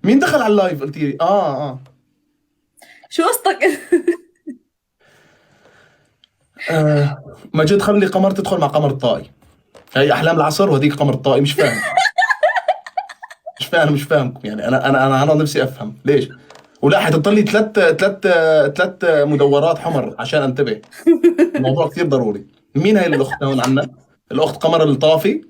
مين دخل على اللايف قلتي لي؟ اه شو قصتك؟ مجد خلي قمر تدخل مع قمر الطائي. هي احلام العصر وهذيك قمر الطائي. مش فاهم. مش فاهمكم يعني. انا نفسي افهم ليش. ولا حتضل لي ثلاث مدورات حمر عشان انتبه. الموضوع كثير ضروري. مين هاي الاخت هون عنا؟ الاخت قمر الطافي.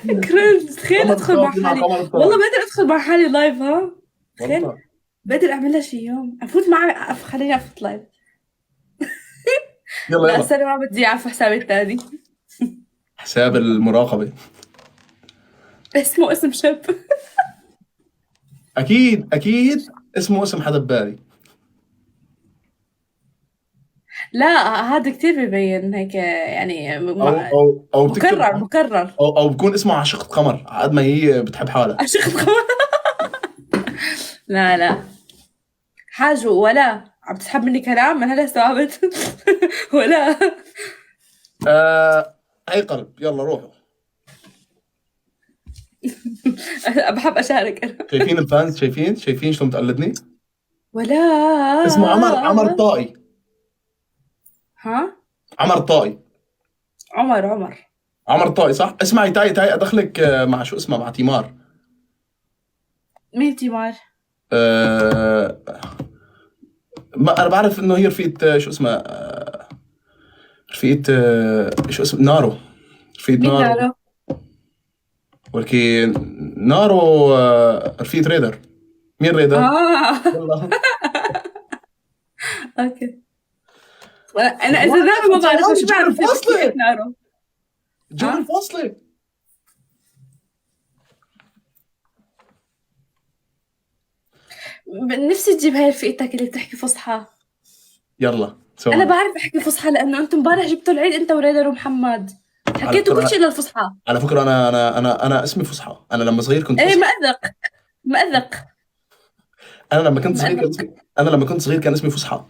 كرنج، تخيل قمر ادخل مع الطافي مع حالي. قمر والله الطائي. بقدر ادخل مع حالي لايف، ها. تخيل. والله. بقدر اعملها شي يوم، افوت مع خليني افوت لايف. يلا لا يلا. استنى، ما بدي اعرف حسابي الثاني. حساب المراقبة. اسمه اسم شاب. اكيد اسمه اسم حدا ببالي. لا، هذا كتير ببين هيك يعني او بتكتب مكرر مكرر. او بكون اسمه عشقة قمر قد ما هي بتحب حالها. عشقت قمر. لا لا، حاجة ولا عم تسحب مني كلام من هلا استوعبت. ولا. اي قلب يلا روحوا. بحب اشارك انا. شايفين الفانز؟ شايفين شلون بتقلدني؟ ولا. اسمه عمر طائي. ها. عمر طائي. عمر. عمر طائي صح. اسمعي تعي ادخلك مع شو اسمه، مع تيمار. مين تيمار؟ آه، ما انا بعرف انه هي رفيقة شو اسمه رفيقة شو اسمه نارو. رفيقة مين نارو. نارو؟ ولكن نارو رفيقة ريدر. مين ريدر؟ اه. والله. اوكي. انا اذا نارو ما بعرفها، شو جبنا بعرف رفيقة الفاصلة. نارو؟ جبنا ها. الفاصلة. نفسي تجيب هاي رفيقتك اللي بتحكي فصحى. يلا انا ثواني. بعرف احكي فصحى لانه انتم امبارح جبتوا العيد انت وريدر ومحمد. على حكيتوا كل فكرة شيء للفصحى. على فكرة أنا اسمي فصحى. أنا لما صغير كنت ايه، فصحى. مأذق. أنا لما كنت صغير كان مأذق. اسمي أنا لما كنت صغير كان اسمي فصحى.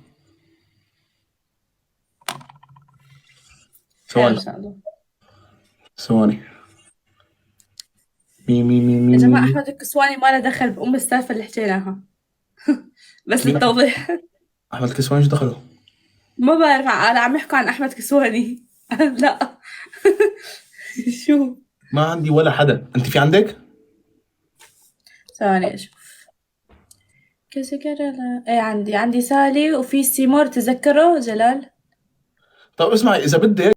خير ان ثواني. شاء الله. ثواني. مي يا جماعة، مي. أحمد الكسواني ما له دخل بأم السالفة اللي حكيناها. بس مين للتوضيح. أحمد كسواني؟ ايش دخله؟ ما بعرف، أنا عم يحكوا عن أحمد كسواني. لا. شو؟ ما عندي ولا حدا. أنت في عندك؟ ثواني أشوف. كذا كذا. لا، إيه، عندي سالي وفي سيمور، تذكره جلال. طب اسمعي إذا بدك